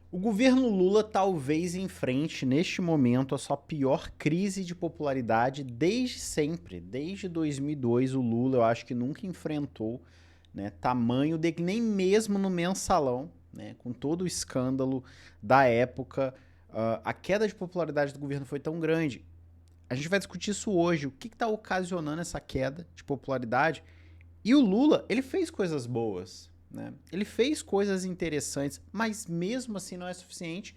O governo Lula talvez enfrente, neste momento, a sua pior crise de popularidade desde sempre. Desde 2002, o Lula, eu acho que nunca enfrentou, né, tamanho de nem mesmo no mensalão, né, com todo o escândalo da época, a queda de popularidade do governo foi tão grande. A gente vai discutir isso hoje. O que está ocasionando essa queda de popularidade? E o Lula, ele fez coisas boas, né? Ele fez coisas interessantes, mas mesmo assim não é suficiente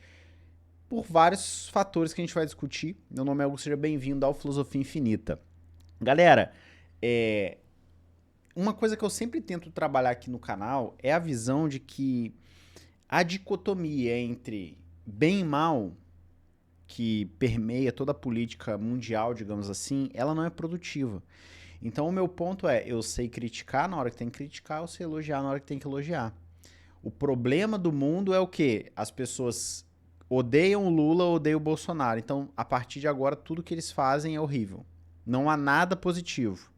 por vários fatores que a gente vai discutir. Meu nome é Augusto, seja bem-vindo ao Filosofia Infinita. Galera, uma coisa que eu sempre tento trabalhar aqui no canal é a visão de que a dicotomia entre bem e mal, que permeia toda a política mundial, digamos assim, ela não é produtiva. Então o meu ponto é, eu sei criticar na hora que tem que criticar, eu sei elogiar na hora que tem que elogiar. O problema do mundo é o quê? As pessoas odeiam o Lula, odeiam o Bolsonaro. Então, a partir de agora, tudo que eles fazem é horrível. Não há nada positivo.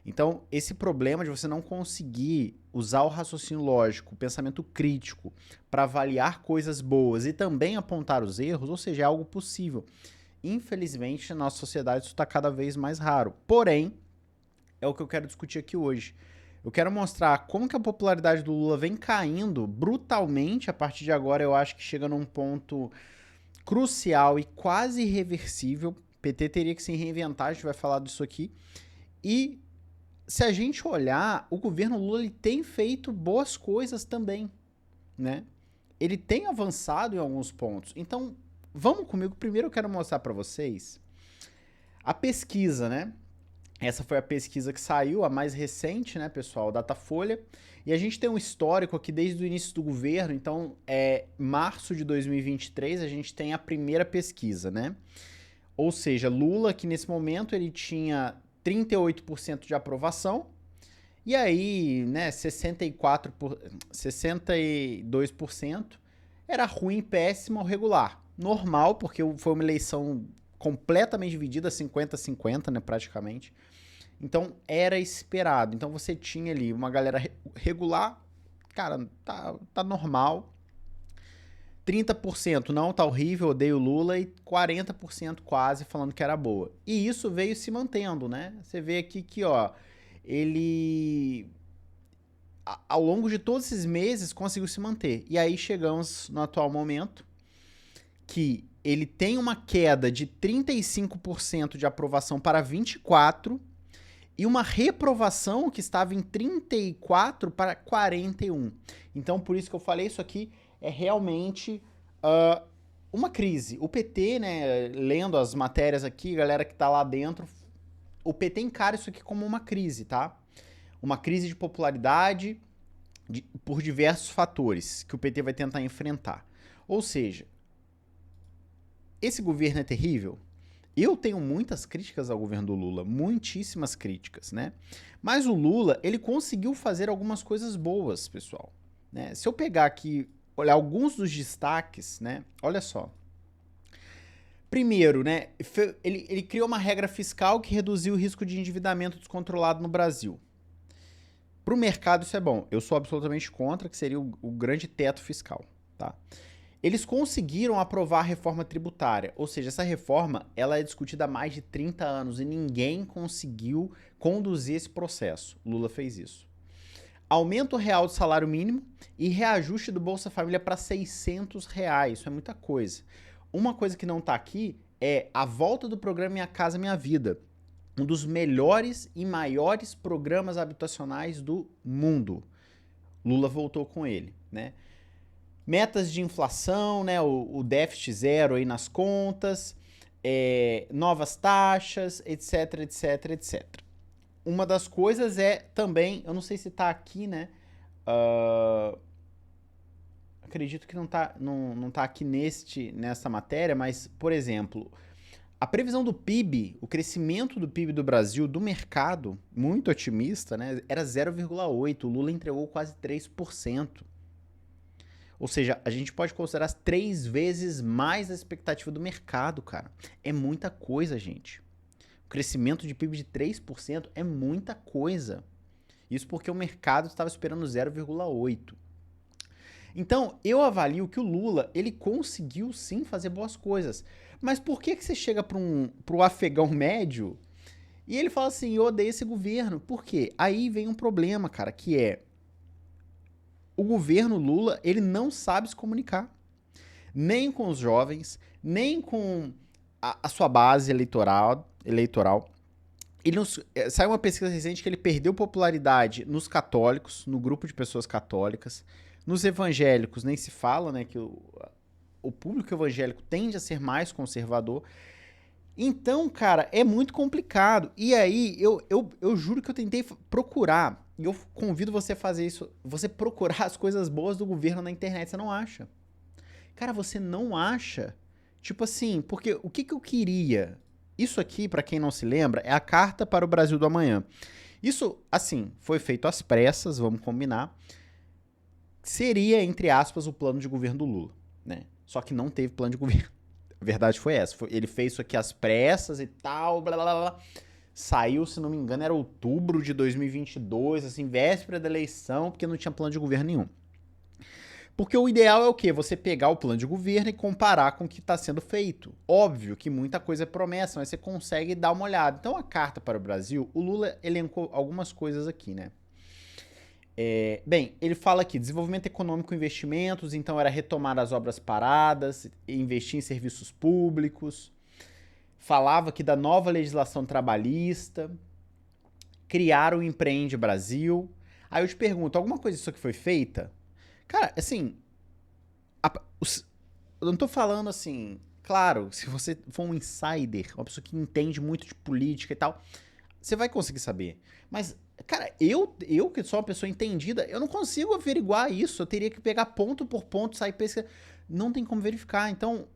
Então, esse problema de você não conseguir usar o raciocínio lógico, o pensamento crítico, para avaliar coisas boas e também apontar os erros, ou seja, é algo possível. Infelizmente, na nossa sociedade, isso está cada vez mais raro. Porém, é o que eu quero discutir aqui hoje. Eu quero mostrar como que a popularidade do Lula vem caindo brutalmente a partir de agora. Eu acho que chega num ponto crucial e quase irreversível. O PT teria que se reinventar, a gente vai falar disso aqui. E se a gente olhar, o governo Lula ele tem feito boas coisas também, né? Ele tem avançado em alguns pontos. Então, vamos comigo. Primeiro eu quero mostrar para vocês a pesquisa, né? Essa foi a pesquisa que saiu, a mais recente, né, pessoal, Datafolha. E a gente tem um histórico aqui desde o início do governo, então março de 2023 a gente tem a primeira pesquisa, né? Ou seja, Lula, que nesse momento ele tinha 38% de aprovação, e aí, né, 62% era ruim, péssimo ou regular. Normal, porque foi uma eleição completamente dividida, 50-50, né, praticamente. Então era esperado. Então você tinha ali uma galera regular, cara, tá normal. 30% não, tá horrível, odeio Lula, e 40% quase falando que era boa. E isso veio se mantendo, né? Você vê aqui que, ó, ele ao longo de todos esses meses conseguiu se manter. E aí chegamos no atual momento que ele tem uma queda de 35% de aprovação para 24 e uma reprovação que estava em 34 para 41. Então, por isso que eu falei, isso aqui é realmente uma crise. O PT, né, lendo as matérias aqui, galera que tá lá dentro, o PT encara isso aqui como uma crise, tá? Uma crise de popularidade por diversos fatores que o PT vai tentar enfrentar. Ou seja, esse governo é terrível? Eu tenho muitas críticas ao governo do Lula, muitíssimas críticas, né? Mas o Lula, ele conseguiu fazer algumas coisas boas, pessoal, né? Se eu pegar aqui, olhar alguns dos destaques, né? Olha só. Primeiro, né? Ele criou uma regra fiscal que reduziu o risco de endividamento descontrolado no Brasil. Para o mercado isso é bom. Eu sou absolutamente contra, que seria o grande teto fiscal, tá? Eles conseguiram aprovar a reforma tributária, ou seja, essa reforma ela é discutida há mais de 30 anos e ninguém conseguiu conduzir esse processo. Lula fez isso. Aumento real do salário mínimo e reajuste do Bolsa Família para R$ 600. Isso é muita coisa. Uma coisa que não está aqui é a volta do programa Minha Casa Minha Vida. Um dos melhores e maiores programas habitacionais do mundo. Lula voltou com ele, né? Metas de inflação, né, o déficit zero aí nas contas, novas taxas, etc, etc, etc. Uma das coisas é também, eu não sei se tá aqui, né, acredito que não tá aqui nessa matéria, mas, por exemplo, a previsão do PIB, o crescimento do PIB do Brasil, do mercado, muito otimista, né, era 0,8, o Lula entregou quase 3%. Ou seja, a gente pode considerar 3 vezes mais a expectativa do mercado, cara. É muita coisa, gente. O crescimento de PIB de 3% é muita coisa. Isso porque o mercado estava esperando 0,8. Então, eu avalio que o Lula, ele conseguiu sim fazer boas coisas. Mas por que que você chega pro afegão médio e ele fala assim, eu odeio esse governo? Por quê? Aí vem um problema, cara, que é o governo Lula, ele não sabe se comunicar. Nem com os jovens, nem com a sua base eleitoral. Ele não, saiu uma pesquisa recente que ele perdeu popularidade nos católicos, no grupo de pessoas católicas. Nos evangélicos nem se fala, né, que o público evangélico tende a ser mais conservador. Então, cara, é muito complicado. E aí, eu juro que eu tentei procurar, e eu convido você a fazer isso, você procurar as coisas boas do governo na internet, você não acha. Cara, você não acha? Tipo assim, porque o que que eu queria? Isso aqui, pra quem não se lembra, é a Carta para o Brasil do Amanhã. Isso, assim, foi feito às pressas, vamos combinar. Seria, entre aspas, o plano de governo do Lula, né? Só que não teve plano de governo. A verdade foi essa. Ele fez isso aqui às pressas e tal, blá blá blá. Saiu, se não me engano, era outubro de 2022, assim, véspera da eleição, porque não tinha plano de governo nenhum. Porque o ideal é o quê? Você pegar o plano de governo e comparar com o que está sendo feito. Óbvio que muita coisa é promessa, mas você consegue dar uma olhada. Então, a Carta para o Brasil, o Lula elencou algumas coisas aqui, né? Bem, ele fala aqui, desenvolvimento econômico e investimentos, então era retomar as obras paradas, investir em serviços públicos. Falava aqui da nova legislação trabalhista, criar o Empreende Brasil. Aí eu te pergunto, alguma coisa disso que foi feita? Cara, assim, eu não tô falando assim, claro, se você for um insider, uma pessoa que entende muito de política e tal, você vai conseguir saber. Mas, cara, eu que sou uma pessoa entendida, eu não consigo averiguar isso. Eu teria que pegar ponto por ponto, sair pesquisa. Não tem como verificar. Então,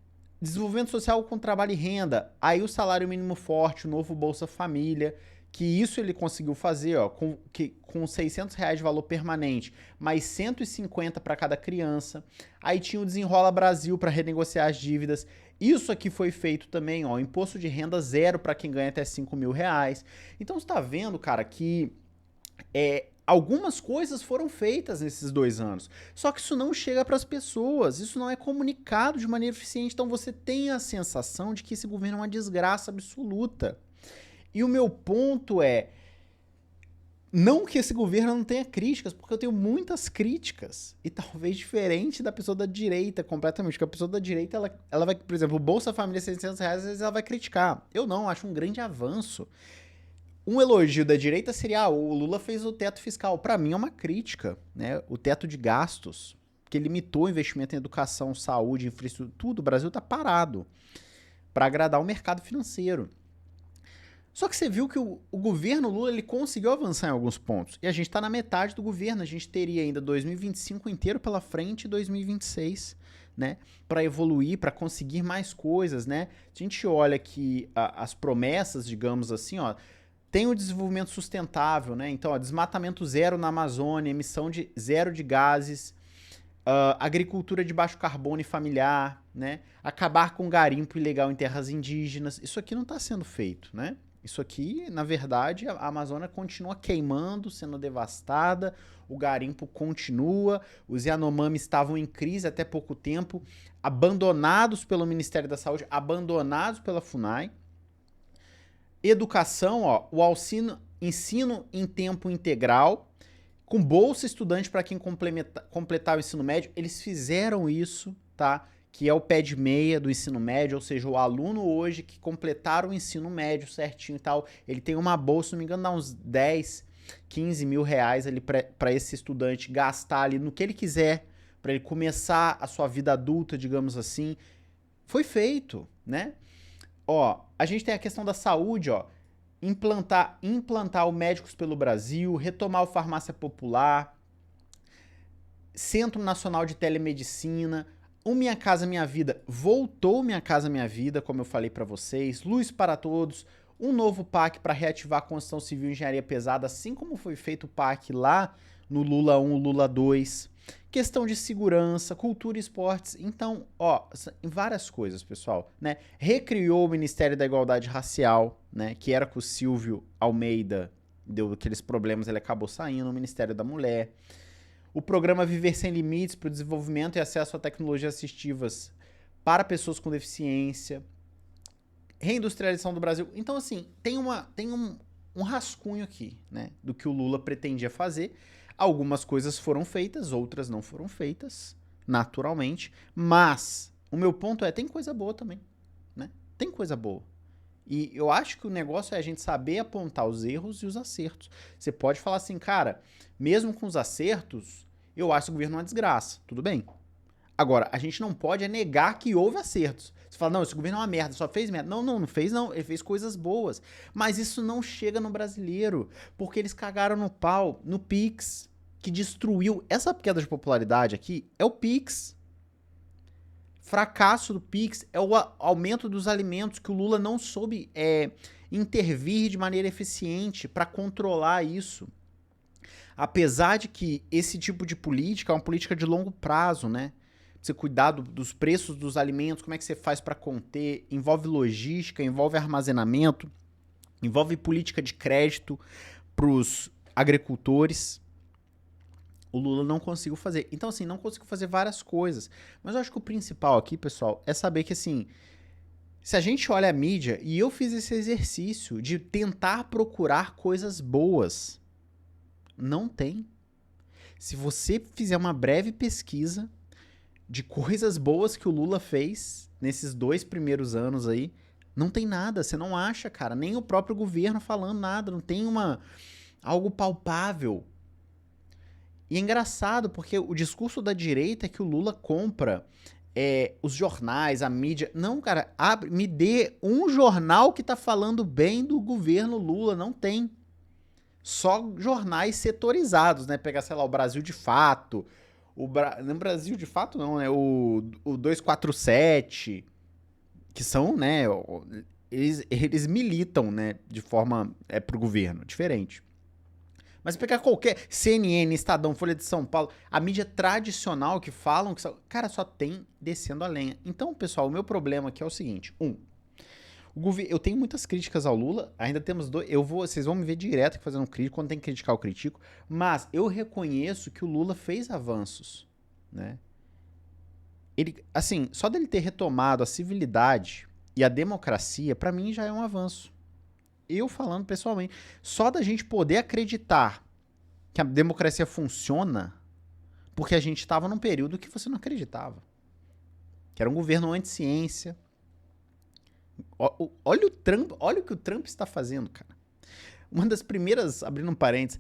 desenvolvimento social com trabalho e renda. Aí o salário mínimo forte, o novo Bolsa Família, que isso ele conseguiu fazer, ó, com R$ 600 de valor permanente, mais 150 para cada criança. Aí tinha o Desenrola Brasil para renegociar as dívidas. Isso aqui foi feito também, ó, imposto de renda zero para quem ganha até R$ 5.000. Então você tá vendo, cara, que algumas coisas foram feitas nesses 2 anos. Só que isso não chega para as pessoas, isso não é comunicado de maneira eficiente. Então você tem a sensação de que esse governo é uma desgraça absoluta. E o meu ponto é, não que esse governo não tenha críticas, porque eu tenho muitas críticas, e talvez diferente da pessoa da direita completamente, porque a pessoa da direita, ela vai, por exemplo, o Bolsa Família R$ 600, às vezes ela vai criticar. Eu não, acho um grande avanço. Um elogio da direita seria, o Lula fez o teto fiscal. Para mim é uma crítica, né? O teto de gastos, que limitou o investimento em educação, saúde, infraestrutura, tudo, o Brasil tá parado para agradar o mercado financeiro. Só que você viu que o governo Lula ele conseguiu avançar em alguns pontos. E a gente está na metade do governo. A gente teria ainda 2025 inteiro pela frente e 2026, né? Para evoluir, para conseguir mais coisas, né? A gente olha que as promessas, digamos assim, ó, tem o desenvolvimento sustentável, né? Então, ó, desmatamento zero na Amazônia, emissão de zero de gases, agricultura de baixo carbono e familiar, né? Acabar com garimpo ilegal em terras indígenas. Isso aqui não está sendo feito, né? Isso aqui, na verdade, a Amazônia continua queimando, sendo devastada, o garimpo continua, os Yanomami estavam em crise até pouco tempo, abandonados pelo Ministério da Saúde, abandonados pela FUNAI. Educação, ó, o ensino em tempo integral, com bolsa estudante para quem completar o ensino médio, eles fizeram isso, tá? Que é o pé de meia do ensino médio, ou seja, o aluno hoje que completar o ensino médio certinho e tal, ele tem uma bolsa, se não me engano, dá uns 10, 15 mil reais ali para esse estudante gastar ali no que ele quiser, para ele começar a sua vida adulta, digamos assim. Foi feito, né? Ó, a gente tem a questão da saúde, ó, implantar o Médicos pelo Brasil, retomar o Farmácia Popular, Centro Nacional de Telemedicina, o Minha Casa Minha Vida, voltou Minha Casa Minha Vida, como eu falei para vocês, Luz para Todos, um novo PAC para reativar a construção civil e engenharia pesada, assim como foi feito o PAC lá no Lula 1, Lula 2, questão de segurança, cultura e esportes. Então, ó, em várias coisas, pessoal, né? Recriou o Ministério da Igualdade Racial, né? Que era com o Silvio Almeida, deu aqueles problemas, ele acabou saindo, o Ministério da Mulher. O programa Viver Sem Limites para o desenvolvimento e acesso a tecnologias assistivas para pessoas com deficiência. Reindustrialização do Brasil. Então, assim, tem um rascunho aqui, né, do que o Lula pretendia fazer. Algumas coisas foram feitas, outras não foram feitas, naturalmente. Mas o meu ponto é, tem coisa boa também, né? Tem coisa boa. E eu acho que o negócio é a gente saber apontar os erros e os acertos. Você pode falar assim, cara, mesmo com os acertos, eu acho que o governo é uma desgraça. Tudo bem. Agora, a gente não pode negar que houve acertos. Você fala, não, esse governo é uma merda, só fez merda. Não fez não. Ele fez coisas boas. Mas isso não chega no brasileiro, porque eles cagaram no pau, no Pix, que destruiu. Essa queda de popularidade aqui é o Pix. Fracasso do Pix é o aumento dos alimentos, que o Lula não soube intervir de maneira eficiente para controlar isso. Apesar de que esse tipo de política é uma política de longo prazo, né? Você cuidar dos preços dos alimentos, como é que você faz para conter, envolve logística, envolve armazenamento, envolve política de crédito para os agricultores. O Lula não conseguiu fazer. Então, assim, não conseguiu fazer várias coisas. Mas eu acho que o principal aqui, pessoal, é saber que, assim, se a gente olha a mídia, e eu fiz esse exercício de tentar procurar coisas boas, não tem. Se você fizer uma breve pesquisa de coisas boas que o Lula fez nesses 2 primeiros anos aí, não tem nada. Você não acha, cara. Nem o próprio governo falando nada. Não tem algo palpável. E é engraçado, porque o discurso da direita é que o Lula compra os jornais, a mídia. Não, cara, me dê um jornal que tá falando bem do governo Lula. Não tem. Só jornais setorizados, né? Pegar, sei lá, o Brasil de Fato. Não, Brasil de Fato não, né? O 247, que são, né? Eles militam, né? De forma pro governo, diferente. Mas pegar qualquer CNN, Estadão, Folha de São Paulo, a mídia tradicional que falam que cara, só tem descendo a lenha. Então, pessoal, o meu problema aqui é o seguinte: eu tenho muitas críticas ao Lula, ainda temos vocês vão me ver direto aqui fazendo crítica, quando tem que criticar eu critico, mas eu reconheço que o Lula fez avanços, né? Ele, assim, só dele ter retomado a civilidade e a democracia, pra mim já é um avanço. Eu falando pessoalmente, só da gente poder acreditar que a democracia funciona, porque a gente estava num período que você não acreditava, que era um governo anti-ciência. Olha o Trump, olha o que o Trump está fazendo, cara. Uma das primeiras, abrindo um parênteses,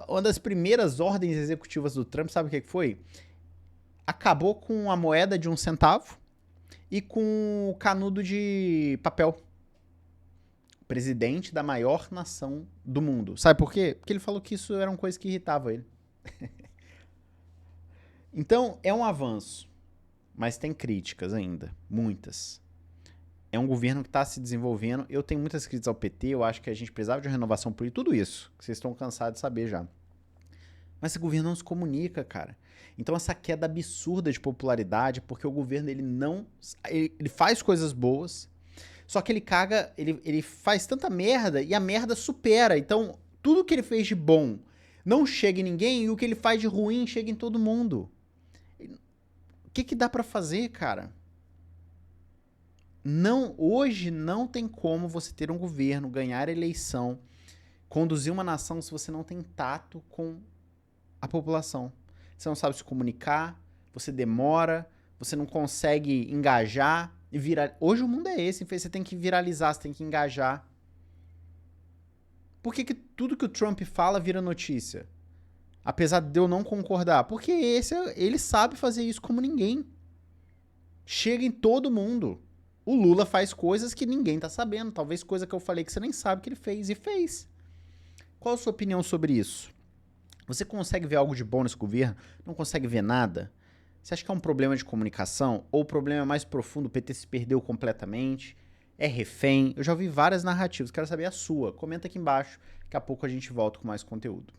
uma das primeiras ordens executivas do Trump, sabe o que foi? Acabou com a moeda de 1 centavo e com o canudo de papel. Presidente da maior nação do mundo. Sabe por quê? Porque ele falou que isso era uma coisa que irritava ele. Então, é um avanço, mas tem críticas ainda, muitas. É um governo que está se desenvolvendo. Eu tenho muitas críticas ao PT, eu acho que a gente precisava de uma renovação política, tudo isso, que vocês estão cansados de saber já. Mas esse governo não se comunica, cara. Então essa queda absurda de popularidade, porque o governo ele faz coisas boas, só que ele faz tanta merda e a merda supera. Então tudo que ele fez de bom não chega em ninguém e o que ele faz de ruim chega em todo mundo. O que dá pra fazer, cara? Hoje não tem como você ter um governo, ganhar eleição, conduzir uma nação se você não tem tato com a população. Você não sabe se comunicar, você demora, você não consegue engajar e virar. Hoje o mundo é esse, você tem que viralizar, você tem que engajar. Por que tudo que o Trump fala vira notícia? Apesar de eu não concordar. Porque ele sabe fazer isso como ninguém. Chega em todo mundo. O Lula faz coisas que ninguém tá sabendo. Talvez coisa que eu falei que você nem sabe que ele fez. E fez. Qual a sua opinião sobre isso? Você consegue ver algo de bom nesse governo? Não consegue ver nada? Você acha que é um problema de comunicação? Ou o problema é mais profundo, o PT se perdeu completamente? É refém? Eu já ouvi várias narrativas, quero saber a sua. Comenta aqui embaixo, daqui a pouco a gente volta com mais conteúdo.